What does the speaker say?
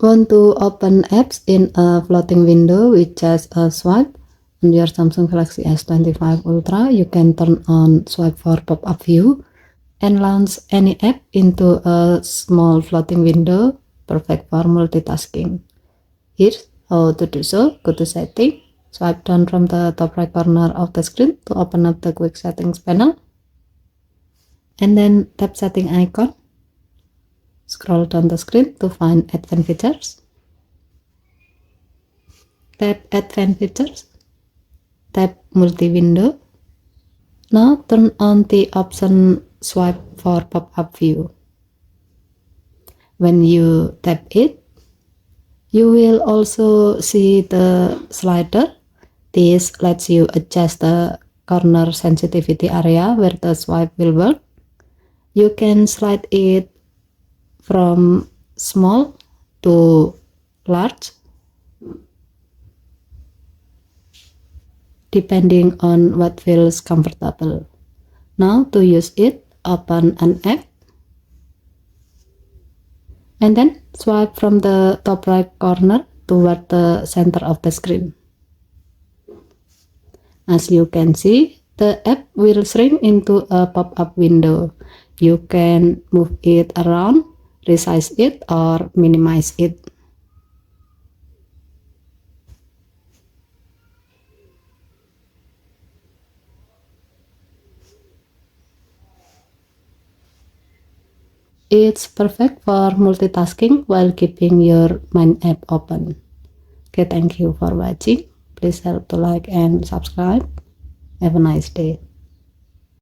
Want to open apps in a floating window with just a swipe? On your Samsung Galaxy S25 Ultra, you can turn on swipe for pop-up view and launch any app into a small floating window, perfect for multitasking. Here's how to do so. Go to Setting, swipe down from the top right corner of the screen to open up the Quick Settings panel, and then tap Setting icon. Scroll down the screen to find Advanced Features. Tap Advanced Features. Tap Multi-Window. Now turn on the option Swipe for Pop-up View. When you tap it, you will also see the slider. This lets you adjust the corner sensitivity area where the swipe will work. You can slide it from small to large, depending on what feels comfortable. Now to use it, open an app and then swipe from the top right corner toward the center of the screen. As you can see, the app will shrink into a pop-up window. You can move it around, resize it, or minimize it. It's perfect for multitasking while keeping your main app open. Okay, thank you for watching. Please help to like and subscribe. Have a nice day.